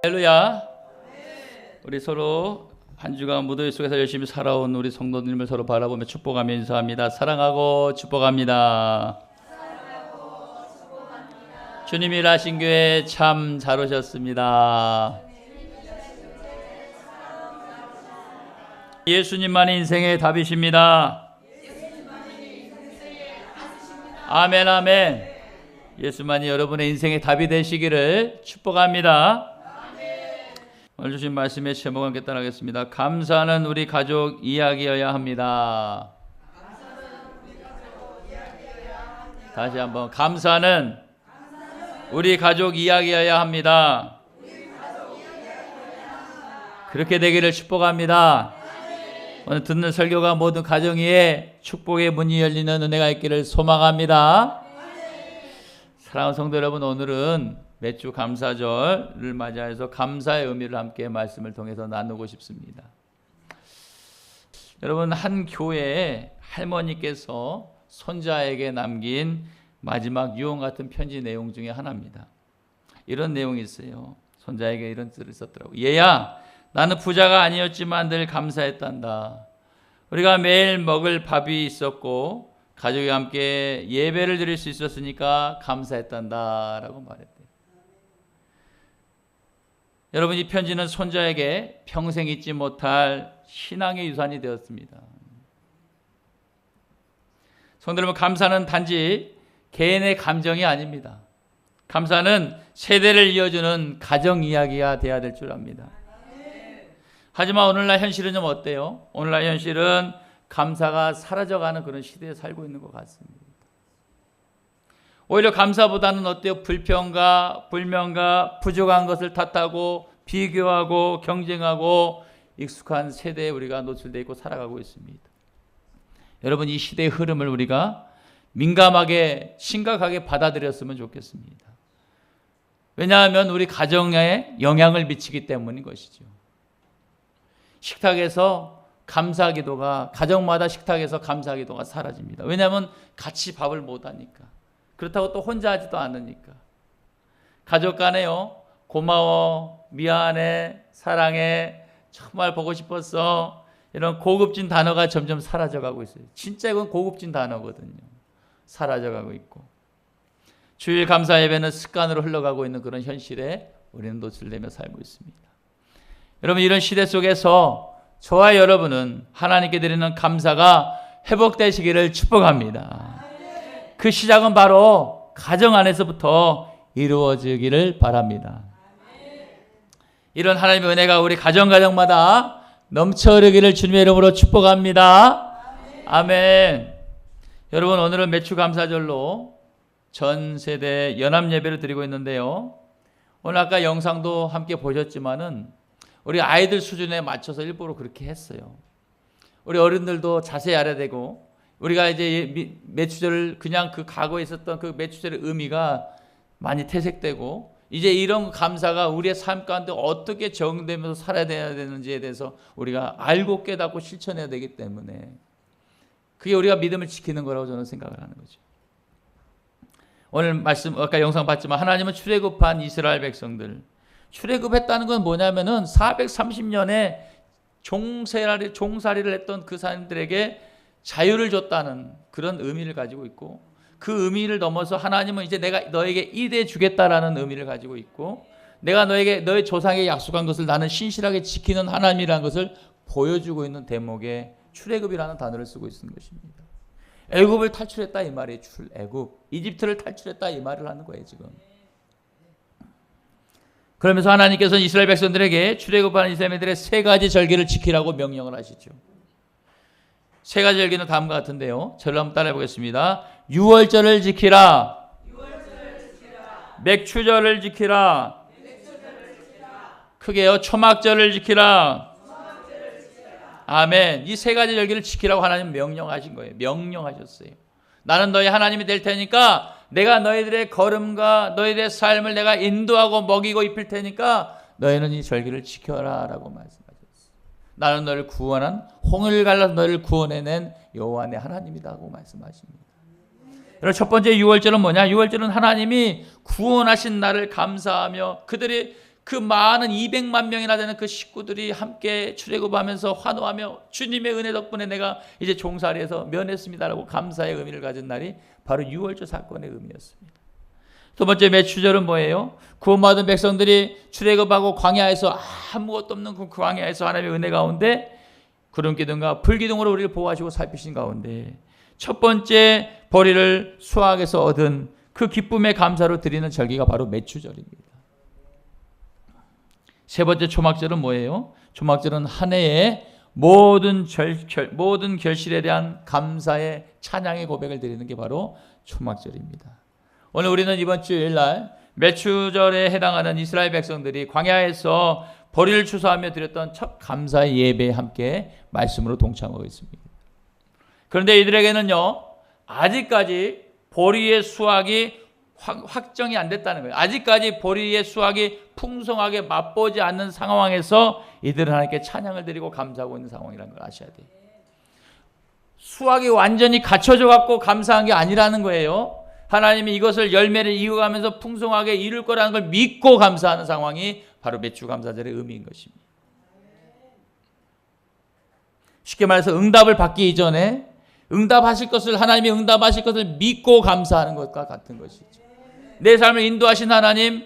할렐루야. 우리 서로 한 주간 무더위 속에서 열심히 살아온 우리 성도님을 서로 바라보며 축복하며 인사합니다. 사랑하고 축복합니다. 주님이 일하신 교회 참 잘 오셨습니다. 예수님만이 인생의 답이십니다. 아멘 아멘. 예수만이 여러분의 인생의 답이 되시기를 축복합니다. 오늘 주신 말씀의 제목을 함께 따라하겠습니다. 감사는 우리 가족 이야기여야 합니다. 다시 한번, 감사는 우리 가족 이야기여야 합니다. 그렇게 되기를 축복합니다. 오늘 듣는 설교가 모든 가정 위에 축복의 문이 열리는 은혜가 있기를 소망합니다. 사랑하는 성도 여러분, 오늘은 매주 감사절을 맞이해서 감사의 의미를 함께 말씀을 통해서 나누고 싶습니다. 여러분, 한 교회에 할머니께서 손자에게 남긴 마지막 유언 같은 편지 내용 중에 하나입니다. 이런 내용이 있어요. 손자에게 이런 뜻을 썼더라고요. 얘야, 나는 부자가 아니었지만 늘 감사했단다. 우리가 매일 먹을 밥이 있었고 가족이 함께 예배를 드릴 수 있었으니까 감사했단다 라고 말했대요. 여러분, 이 편지는 손자에게 평생 잊지 못할 신앙의 유산이 되었습니다. 성도 여러분, 감사는 단지 개인의 감정이 아닙니다. 감사는 세대를 이어주는 가정 이야기가 되어야 될 줄 압니다. 하지만 오늘날 현실은 좀 어때요? 오늘날 현실은 감사가 사라져가는 그런 시대에 살고 있는 것 같습니다. 오히려 감사보다는 어때요? 불평과 불명과 부족한 것을 탓하고 비교하고 경쟁하고 익숙한 세대에 우리가 노출되어 있고 살아가고 있습니다. 여러분, 이 시대의 흐름을 우리가 민감하게 심각하게 받아들였으면 좋겠습니다. 왜냐하면 우리 가정에 영향을 미치기 때문인 것이죠. 식탁에서 감사기도가, 가정마다 식탁에서 감사기도가 사라집니다. 왜냐하면 같이 밥을 못하니까. 그렇다고 또 혼자 하지도 않으니까. 가족 간에요, 고마워, 미안해, 사랑해, 정말 보고 싶었어, 이런 고급진 단어가 점점 사라져가고 있어요. 진짜 이건 고급진 단어거든요. 사라져가고 있고, 주일 감사 예배는 습관으로 흘러가고 있는 그런 현실에 우리는 노출되며 살고 있습니다. 여러분, 이런 시대 속에서 저와 여러분은 하나님께 드리는 감사가 회복되시기를 축복합니다. 그 시작은 바로 가정 안에서부터 이루어지기를 바랍니다. 이런 하나님의 은혜가 우리 가정마다 넘쳐 흐르기를 주님의 이름으로 축복합니다. 아멘. 여러분, 오늘은 매주 감사절로 전 세대 연합 예배를 드리고 있는데요. 오늘 아까 영상도 함께 보셨지만은 우리 아이들 수준에 맞춰서 일부러 그렇게 했어요. 우리 어른들도 자세히 알아야 되고, 우리가 이제 매추절을 그냥 그 과거에 있었던 그 매추절의 의미가 많이 퇴색되고, 이제 이런 감사가 우리의 삶 가운데 어떻게 적용되면서 살아야 되는지에 대해서 우리가 알고 깨닫고 실천해야 되기 때문에 그게 우리가 믿음을 지키는 거라고 저는 생각을 하는 거죠. 오늘 말씀, 아까 영상 봤지만 하나님은 출애굽한 이스라엘 백성들, 출애굽했다는 건 뭐냐면은 430년에 종살이를 했던 그 사람들에게 자유를 줬다는 그런 의미를 가지고 있고, 그 의미를 넘어서 하나님은 이제 내가 너에게 이대 주겠다라는 의미를 가지고 있고, 내가 너의 조상에게 약속한 것을 나는 신실하게 지키는 하나님이라는 것을 보여주고 있는 대목에 출애굽이라는 단어를 쓰고 있는 것입니다. 애굽을 탈출했다 이 말이에요. 출애굽. 이집트를 탈출했다 이 말을 하는 거예요 지금. 그러면서 하나님께서는 이스라엘 백성들에게 출애굽하는 이스라엘들의 세 가지 절기를 지키라고 명령을 하시죠. 세 가지 절기는 다음과 같은데요. 저를 한번 따라해 보겠습니다. 유월절을 지키라. 맥추절을 지키라. 크게요. 초막절을 지키라. 아멘. 이 세 가지 절기를 지키라고 하나님 명령하신 거예요. 명령하셨어요. 나는 너희 하나님이 될 테니까 내가 너희들의 걸음과 너희들의 삶을 내가 인도하고 먹이고 입힐 테니까 너희는 이 절기를 지켜라 라고 말씀하셨어요. 나는 너를 구원한, 홍해를 갈라서 너를 구원해낸 여호와 내 하나님이라고 말씀하십니다. 여러분, 첫 번째 유월절은 뭐냐? 유월절은 하나님이 구원하신 나를 감사하며 그들이 그 많은 200만 명이나 되는 그 식구들이 함께 출애굽하면서 환호하며 주님의 은혜 덕분에 내가 이제 종살이에서 면했습니다라고 감사의 의미를 가진 날이 바로 유월절 사건의 의미였습니다. 두 번째 매추절은 뭐예요? 구원받은 백성들이 출애굽하고 광야에서 아무것도 없는 그 광야에서 하나님의 은혜 가운데 구름기둥과 불기둥으로 우리를 보호하시고 살피신 가운데 첫 번째 보리를 수확에서 얻은 그 기쁨의 감사로 드리는 절기가 바로 매추절입니다. 세 번째 초막절은 뭐예요? 초막절은 한 해의 모든 결실에 대한 감사의 찬양의 고백을 드리는 게 바로 초막절입니다. 오늘 우리는 이번 주일 날 매추절에 해당하는 이스라엘 백성들이 광야에서 보리를 추수하며 드렸던 첫 감사의 예배에 함께 말씀으로 동참하고 있습니다. 그런데 이들에게는요, 아직까지 보리의 수확이 확정이 안 됐다는 거예요. 아직까지 보리의 수확이 풍성하게 맛보지 않는 상황에서 이들은 하나님께 찬양을 드리고 감사하고 있는 상황이라는 걸 아셔야 돼요. 수확이 완전히 갖춰져 갖고 감사한 게 아니라는 거예요. 하나님이 이것을 열매를 이어가면서 풍성하게 이룰 거라는 걸 믿고 감사하는 상황이 바로 매추감사절의 의미인 것입니다. 쉽게 말해서 응답을 받기 이전에 응답하실 것을, 하나님이 응답하실 것을 믿고 감사하는 것과 같은 것이죠. 내 삶을 인도하신 하나님,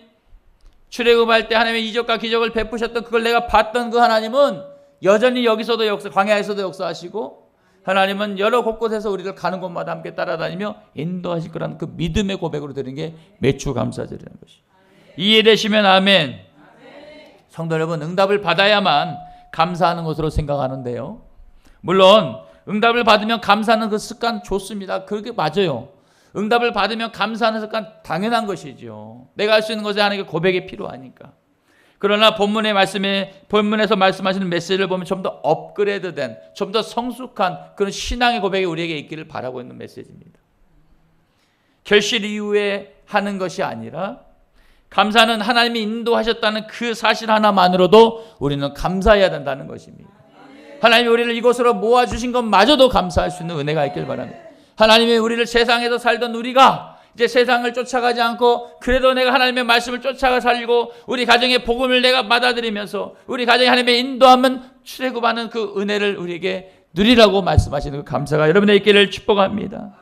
출애굽할 때 하나님의 이적과 기적을 베푸셨던 그걸 내가 봤던 그 하나님은 여전히 여기서도 광야에서도 역사하시고, 하나님은 여러 곳곳에서 우리를 가는 곳마다 함께 따라다니며 인도하실 거라는 그 믿음의 고백으로 드리는 게 매추감사절이라는 것이죠. 이해되시면 아멘. 성도 여러분, 응답을 받아야만 감사하는 것으로 생각하는데요, 물론 응답을 받으면 감사하는 그 습관 좋습니다. 그게 맞아요. 응답을 받으면 감사하는 습관 당연한 것이죠. 내가 할 수 있는 것에 하나님께 고백이 필요하니까. 그러나 본문에서 말씀하시는 메시지를 보면 좀 더 업그레이드된, 좀 더 성숙한 그런 신앙의 고백이 우리에게 있기를 바라고 있는 메시지입니다. 결실 이후에 하는 것이 아니라 감사는 하나님이 인도하셨다는 그 사실 하나만으로도 우리는 감사해야 된다는 것입니다. 하나님이 우리를 이곳으로 모아주신 것마저도 감사할 수 있는 은혜가 있길 바랍니다. 하나님이 우리를 세상에서 살던 우리가 이제 세상을 쫓아가지 않고 그래도 내가 하나님의 말씀을 쫓아가 살고 우리 가정의 복음을 내가 받아들이면서 우리 가정에 하나님의 인도하면 출애굽하는 그 은혜를 우리에게 누리라고 말씀하시는 그 감사가 여러분의 있기를 축복합니다.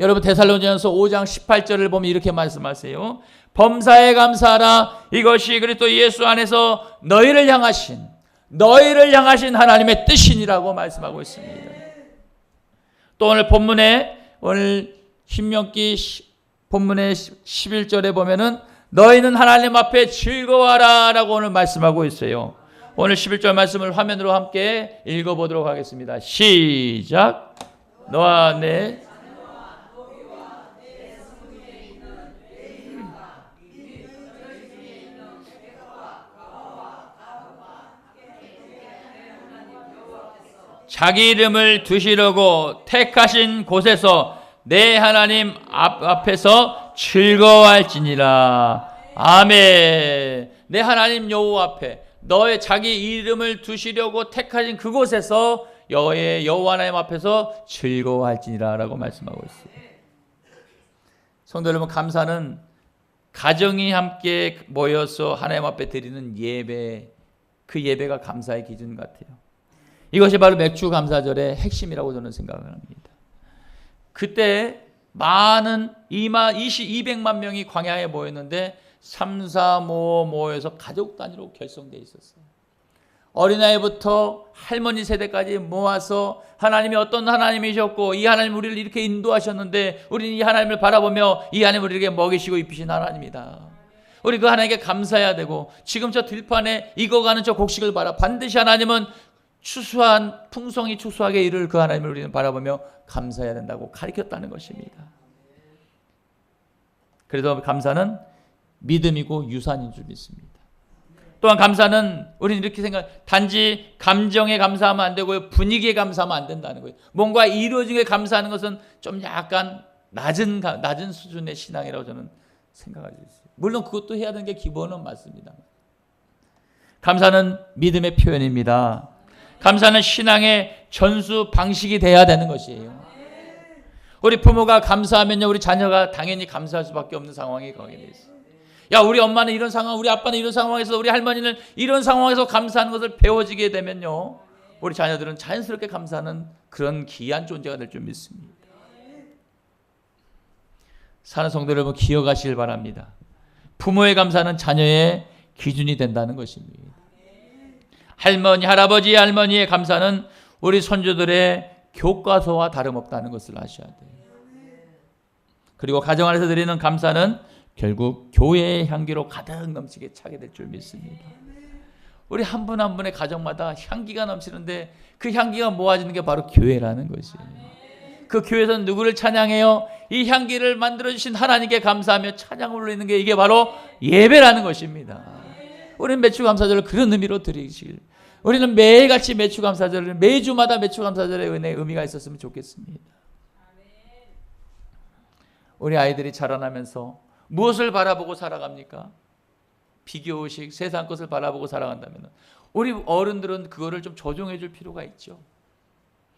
여러분 데살로니가서 5장 18절을 보면 이렇게 말씀하세요. 범사에 감사하라. 이것이 그리스도 예수 안에서 너희를 향하신 하나님의 뜻이니라고 말씀하고 있습니다. 또 오늘 본문에 오늘 신명기 본문의 11절에 보면은 너희는 하나님 앞에 즐거워하라 라고 오늘 말씀하고 있어요. 오늘 11절 말씀을 화면으로 함께 읽어보도록 하겠습니다. 시작. 너와 내 자기 이름을 두시려고 택하신 곳에서 내 하나님 앞에서 즐거워할지니라. 아멘. 내 하나님 여호와 앞에 너의 자기 이름을 두시려고 택하신 그곳에서 여호와 하나님 앞에서 즐거워할지니라 라고 말씀하고 있어요. 성도 여러분, 감사는 가정이 함께 모여서 하나님 앞에 드리는 예배, 그 예배가 감사의 기준 같아요. 이것이 바로 매추감사절의 핵심이라고 저는 생각을 합니다. 그때 많은 200만 명이 광야에 모였는데 3, 4, 5 모여서 가족 단위로 결성되어 있었어요. 어린아이부터 할머니 세대까지 모아서 하나님이 어떤 하나님이셨고 이 하나님 우리를 이렇게 인도하셨는데 우리는 이 하나님을 바라보며 이 하나님 우리에게 먹이시고 입히신 하나님이다. 우리 그 하나님께 감사해야 되고 지금 저 들판에 익어가는 저 곡식을 봐라. 반드시 하나님은 풍성히 추수하게 이룰 그 하나님을 우리는 바라보며 감사해야 된다고 가르쳤다는 것입니다. 그래서 감사는 믿음이고 유산인 줄 믿습니다. 또한 감사는 우리는 이렇게 단지 감정에 감사하면 안 되고요, 분위기에 감사하면 안 된다는 거예요. 뭔가 이루어진 게 감사하는 것은 좀 약간 낮은 수준의 신앙이라고 저는 생각하고 있어요. 물론 그것도 해야 되는 게 기본은 맞습니다. 감사는 믿음의 표현입니다. 감사는 신앙의 전수 방식이 돼야 되는 것이에요. 우리 부모가 감사하면요, 우리 자녀가 당연히 감사할 수밖에 없는 상황이 거기에 있어요. 야, 우리 엄마는 이런 상황, 우리 아빠는 이런 상황에서, 우리 할머니는 이런 상황에서 감사하는 것을 배워지게 되면요, 우리 자녀들은 자연스럽게 감사하는 그런 귀한 존재가 될 줄 믿습니다. 사는 성도 여러분, 기억하시길 바랍니다. 부모의 감사는 자녀의 기준이 된다는 것입니다. 할머니, 할아버지, 할머니의 감사는 우리 손주들의 교과서와 다름없다는 것을 아셔야 돼요. 그리고 가정 안에서 드리는 감사는 결국 교회의 향기로 가득 넘치게 차게 될 줄 믿습니다. 우리 한 분 한 분의 가정마다 향기가 넘치는데 그 향기가 모아지는 게 바로 교회라는 것이에요. 그 교회에서는 누구를 찬양해요? 이 향기를 만들어주신 하나님께 감사하며 찬양을 올리는 게 이게 바로 예배라는 것입니다. 우리는 매추감사절을 그런 의미로 드리길, 우리는 매일같이 매추감사절을, 매주마다 매추감사절의 은혜의 의미가 있었으면 좋겠습니다. 우리 아이들이 자라나면서 무엇을 바라보고 살아갑니까? 비교의식, 세상 것을 바라보고 살아간다면 우리 어른들은 그거를 좀 조정해 줄 필요가 있죠.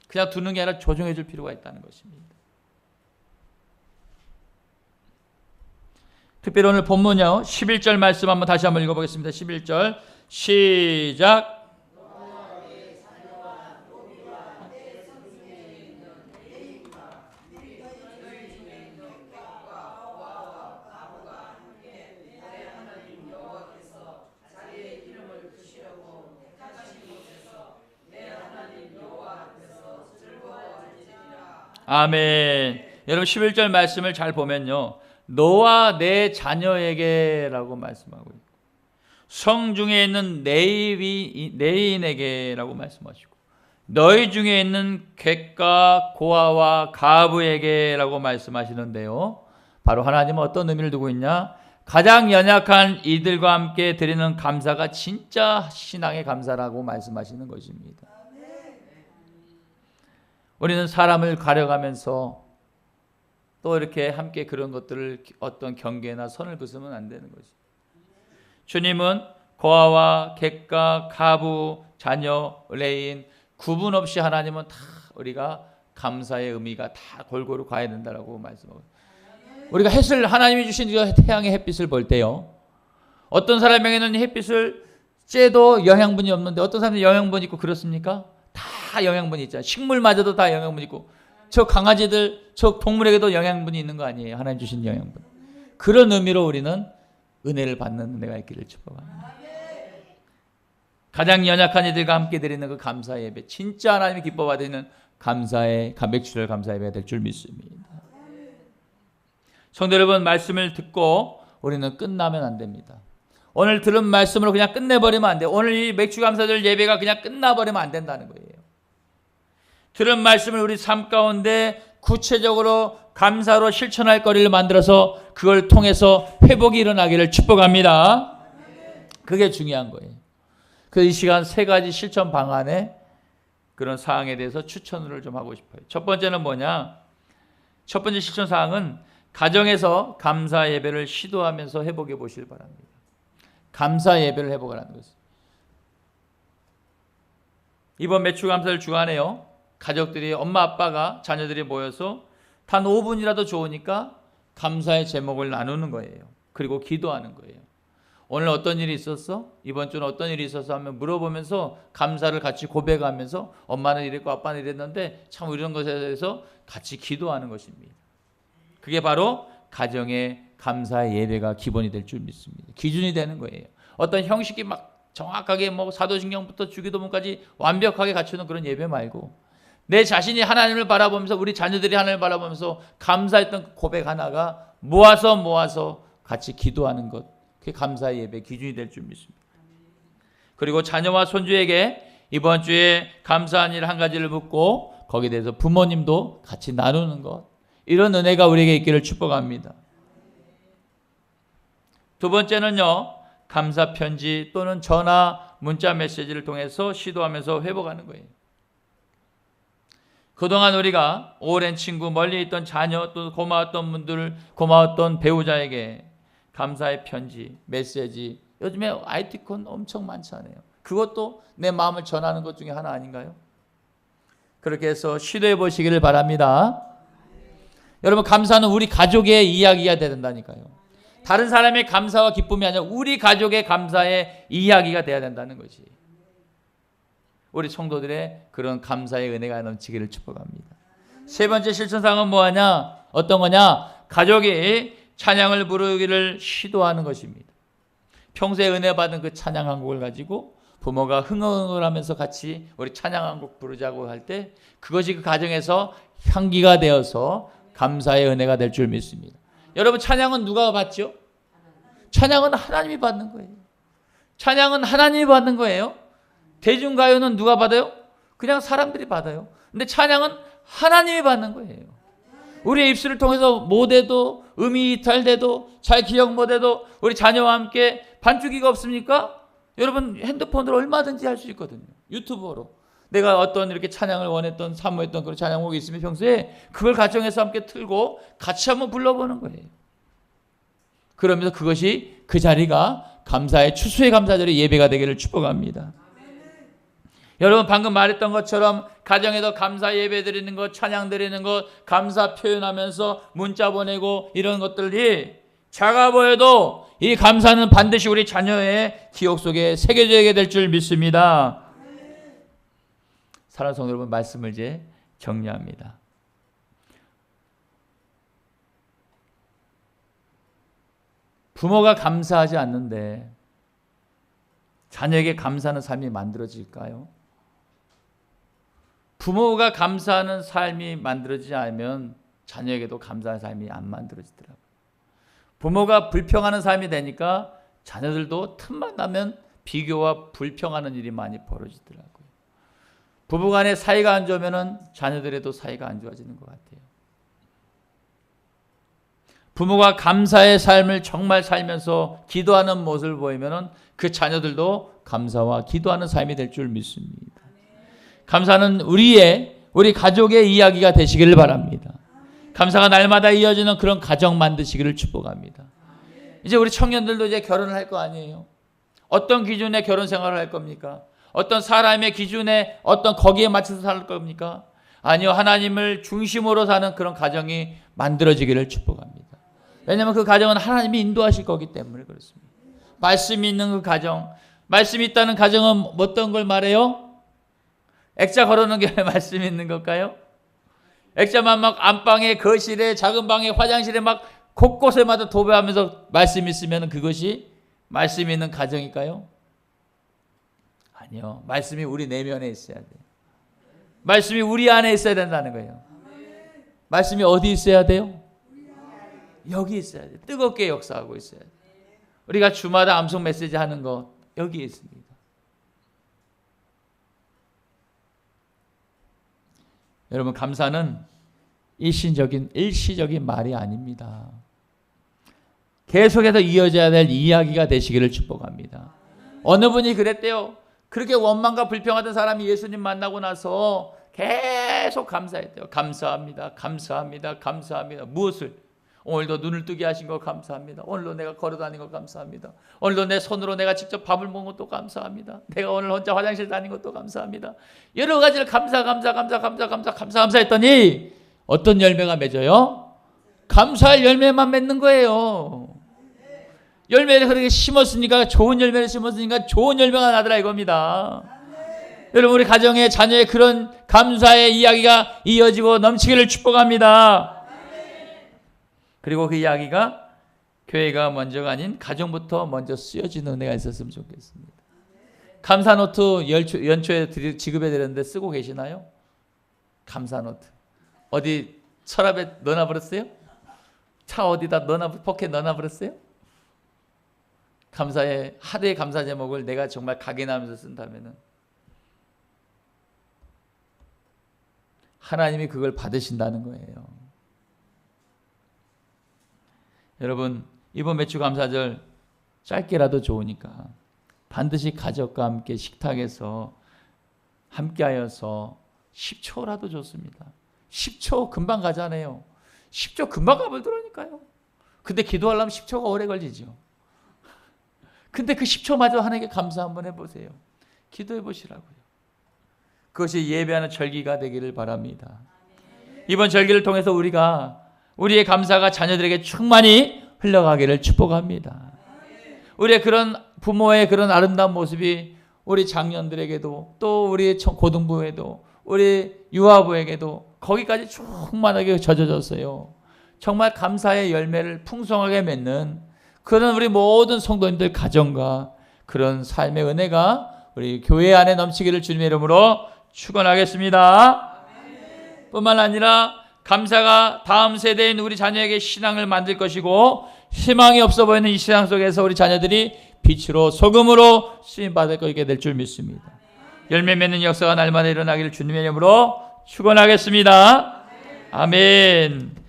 그냥 두는 게 아니라 조정해 줄 필요가 있다는 것입니다. 특별히 오늘 본문이요, 11절 말씀 한번 다시 한번 읽어보겠습니다. 11절 시작. 아멘. 여러분 11절 말씀을 잘 보면요, 너와 내 자녀에게 라고 말씀하고 있고, 성 중에 있는 레인에게 라고 말씀하시고, 너희 중에 있는 객과 고아와 가부에게 라고 말씀하시는데요, 바로 하나님은 어떤 의미를 두고 있냐? 가장 연약한 이들과 함께 드리는 감사가 진짜 신앙의 감사라고 말씀하시는 것입니다. 우리는 사람을 가려가면서 또 이렇게 함께 그런 것들을 어떤 경계나 선을 그으면 안 되는 거죠. 주님은 고아와 객과 가부, 자녀, 레인 구분 없이 하나님은 다 우리가 감사의 의미가 다 골고루 가야 된다라고 말씀하고, 우리가 하나님이 주신 태양의 햇빛을 볼 때요, 어떤 사람에게는 햇빛을 쬐도 영양분이 없는데 어떤 사람은 영양분이 있고 그렇습니까? 다 영양분이 있잖아요. 식물마저도 다 영양분이 있고, 저 강아지들, 저 동물에게도 영양분이 있는 거 아니에요? 하나님 주신 영양분. 그런 의미로 우리는 은혜를 받는 은혜가 있기를 축복합니다. 가장 연약한 이들과 함께 드리는 그 감사 예배, 진짜 하나님이 기뻐 받으시는 감사의 감백주를 감사 예배가 될 줄 믿습니다. 성도 여러분, 말씀을 듣고 우리는 끝나면 안 됩니다. 오늘 들은 말씀으로 그냥 끝내버리면 안 돼요. 오늘 이 맥주감사절 예배가 그냥 끝나버리면 안 된다는 거예요. 들은 말씀을 우리 삶 가운데 구체적으로 감사로 실천할 거리를 만들어서 그걸 통해서 회복이 일어나기를 축복합니다. 그게 중요한 거예요. 그래서 이 시간 세 가지 실천 방안에 그런 사항에 대해서 추천을 좀 하고 싶어요. 첫 번째는 뭐냐? 첫 번째 실천 사항은 가정에서 감사 예배를 시도하면서 해보게 보시길 바랍니다. 감사 예배를 해보라는 것입니다. 이번 매추감사절 주간에요, 가족들이, 엄마 아빠가, 자녀들이 모여서 단 5분이라도 좋으니까 감사의 제목을 나누는 거예요. 그리고 기도하는 거예요. 오늘 어떤 일이 있었어? 이번 주는 어떤 일이 있었어? 하면 물어보면서 감사를 같이 고백하면서 엄마는 이랬고 아빠는 이랬는데 참 이런 것에 대해서 같이 기도하는 것입니다. 그게 바로 가정의 감사의 예배가 기본이 될 줄 믿습니다. 기준이 되는 거예요. 어떤 형식이 막 정확하게 뭐 사도신경부터 주기도문까지 완벽하게 갖추는 그런 예배 말고, 내 자신이 하나님을 바라보면서, 우리 자녀들이 하나님을 바라보면서 감사했던 고백 하나가 모아서 같이 기도하는 것, 그게 감사의 예배 기준이 될 줄 믿습니다. 그리고 자녀와 손주에게 이번 주에 감사한 일 한 가지를 묻고 거기에 대해서 부모님도 같이 나누는 것, 이런 은혜가 우리에게 있기를 축복합니다. 두 번째는요, 감사 편지 또는 전화, 문자 메시지를 통해서 시도하면서 회복하는 거예요. 그동안 우리가 오랜 친구, 멀리 있던 자녀, 또 고마웠던 분들, 고마웠던 배우자에게 감사의 편지, 메시지, 요즘에 아이티콘 엄청 많잖아요. 그것도 내 마음을 전하는 것 중에 하나 아닌가요? 그렇게 해서 시도해 보시기를 바랍니다. 여러분, 감사는 우리 가족의 이야기가 된다니까요. 다른 사람의 감사와 기쁨이 아니라 우리 가족의 감사의 이야기가 돼야 된다는 것이. 우리 성도들의 그런 감사의 은혜가 넘치기를 축복합니다. 세 번째 실천사항은 뭐하냐? 어떤 거냐? 가족이 찬양을 부르기를 시도하는 것입니다. 평소에 은혜 받은 그 찬양 한 곡을 가지고 부모가 흥얼흥얼 하면서 같이 우리 찬양 한 곡 부르자고 할 때 그것이 그 가정에서 향기가 되어서 감사의 은혜가 될 줄 믿습니다. 여러분, 찬양은 누가 받죠? 찬양은 하나님이 받는 거예요. 찬양은 하나님이 받는 거예요. 대중가요는 누가 받아요? 그냥 사람들이 받아요. 근데 찬양은 하나님이 받는 거예요. 우리의 입술을 통해서 못해도 음이 이탈돼도 잘 기억 못해도 우리 자녀와 함께 반주기가 없습니까? 여러분, 핸드폰으로 얼마든지 할 수 있거든요. 유튜브로. 내가 어떤 이렇게 찬양을 원했던 사모했던 그런 찬양곡이 있으면 평소에 그걸 가정에서 함께 틀고 같이 한번 불러보는 거예요. 그러면서 그것이 그 자리가 감사의 추수의 감사절의 예배가 되기를 축복합니다. 여러분, 방금 말했던 것처럼 가정에도 감사 예배 드리는 것, 찬양 드리는 것, 감사 표현하면서 문자 보내고 이런 것들이 작아 보여도 이 감사는 반드시 우리 자녀의 기억 속에 새겨지게 될 줄 믿습니다. 사랑하는 성도 여러분, 말씀을 이제 정리합니다. 부모가 감사하지 않는데 자녀에게 감사하는 삶이 만들어질까요? 부모가 감사하는 삶이 만들어지지 않으면 자녀에게도 감사하는 삶이 안 만들어지더라고요. 부모가 불평하는 삶이 되니까 자녀들도 틈만 나면 비교와 불평하는 일이 많이 벌어지더라고요. 부부간의 사이가 안 좋으면 자녀들에도 사이가 안 좋아지는 것 같아요. 부모가 감사의 삶을 정말 살면서 기도하는 모습을 보이면 그 자녀들도 감사와 기도하는 삶이 될 줄 믿습니다. 감사는 우리 가족의 이야기가 되시기를 바랍니다. 감사가 날마다 이어지는 그런 가정 만드시기를 축복합니다. 이제 우리 청년들도 이제 결혼을 할 거 아니에요. 어떤 기준의 결혼 생활을 할 겁니까? 어떤 사람의 기준에 어떤 거기에 맞춰서 살 겁니까? 아니요, 하나님을 중심으로 사는 그런 가정이 만들어지기를 축복합니다. 왜냐하면 그 가정은 하나님이 인도하실 거기 때문에 그렇습니다. 말씀이 있는 그 가정, 말씀이 있다는 가정은 어떤 걸 말해요? 액자 걸어놓은 게 말씀이 있는 걸까요? 액자만 막 안방에, 거실에, 작은 방에, 화장실에 막 곳곳에마다 도배하면서 말씀이 있으면 그것이 말씀이 있는 가정일까요? 아니요. 말씀이 우리 내면에 있어야 돼요. 말씀이 우리 안에 있어야 된다는 거예요. 말씀이 어디 있어야 돼요? 여기 있어야 돼요. 뜨겁게 역사하고 있어야 돼요. 우리가 주마다 암송 메시지 하는 거 여기에 있습니다. 여러분, 감사는 일시적인 말이 아닙니다. 계속해서 이어져야 될 이야기가 되시기를 축복합니다. 어느 분이 그랬대요. 그렇게 원망과 불평하던 사람이 예수님 만나고 나서 계속 감사했대요. 감사합니다. 감사합니다. 감사합니다. 무엇을? 오늘도 눈을 뜨게 하신 거 감사합니다. 오늘도 내가 걸어다닌 거 감사합니다. 오늘도 내 손으로 내가 직접 밥을 먹은 것도 감사합니다. 내가 오늘 혼자 화장실 다닌 것도 감사합니다. 여러 가지를 감사했더니 어떤 열매가 맺어요? 감사할 열매만 맺는 거예요. 열매를 그렇게 심었으니까 좋은 열매를 심었으니까 좋은 열매가 나더라 이겁니다. 여러분, 우리 가정의 자녀의 그런 감사의 이야기가 이어지고 넘치기를 축복합니다. 그리고 그 이야기가 교회가 먼저가 아닌 가정부터 먼저 쓰여지는 은혜가 있었으면 좋겠습니다. 감사노트 연초에 지급해 드렸는데 쓰고 계시나요? 감사노트. 어디 서랍에 넣어놔버렸어요? 차 어디다 포켓 넣어놔버렸어요? 감사의 하루의 감사 제목을 내가 정말 각인하면서 쓴다면은 하나님이 그걸 받으신다는 거예요. 여러분, 이번 매주 감사절 짧게라도 좋으니까 반드시 가족과 함께 식탁에서 함께하여서 10초라도 좋습니다. 10초 금방 가잖아요. 10초 금방 가버리더라니까요. 근데 기도하려면 10초가 오래 걸리죠. 근데 그 10초마저 하나님께 감사 한번 해보세요. 기도해 보시라고요. 그것이 예배하는 절기가 되기를 바랍니다. 이번 절기를 통해서 우리가 우리의 감사가 자녀들에게 충만히 흘러가기를 축복합니다. 우리의 그런 부모의 그런 아름다운 모습이 우리 장년들에게도 또 우리 고등부에도 우리 유아부에게도 거기까지 충만하게 젖어졌어요. 정말 감사의 열매를 풍성하게 맺는 그런 우리 모든 성도님들 가정과 그런 삶의 은혜가 우리 교회 안에 넘치기를 주님의 이름으로 축원하겠습니다. 뿐만 아니라 감사가 다음 세대인 우리 자녀에게 신앙을 만들 것이고 희망이 없어 보이는 이 세상 속에서 우리 자녀들이 빛으로 소금으로 쓰임받을 것이게 될 줄 믿습니다. 열매 맺는 역사가 날마다 일어나기를 주님의 이름으로 축원하겠습니다. 아멘.